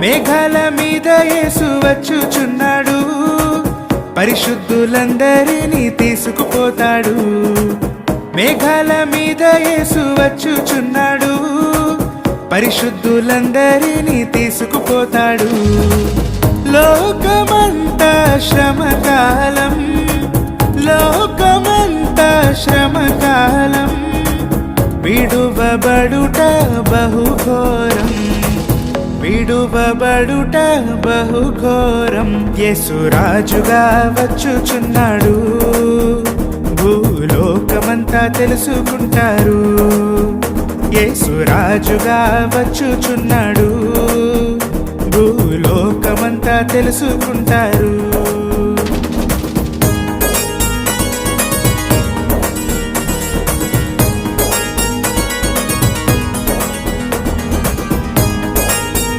మేఘాల మీద యేసు వచ్చుచున్నాడు, పరిశుద్ధులందరినీ తీసుకుపోతాడు. మేఘాల మీద యేసు వచ్చుచున్నాడు, పరిశుద్ధులందరినీ తీసుకుపోతాడు. లోకమంతా శ్రమకాలం, లోకమంతా శ్రమకాలం, విడువబడుట బహుఘోరం, విడువబడుట బహుఘోరం. యేసురాజుగా వచ్చుచున్నాడు, భూలోకమంతా తెలుసుకుంటారు. యేసురాజుగా వచ్చుచున్నాడు, భూలోకమంతా తెలుసుకుంటారు.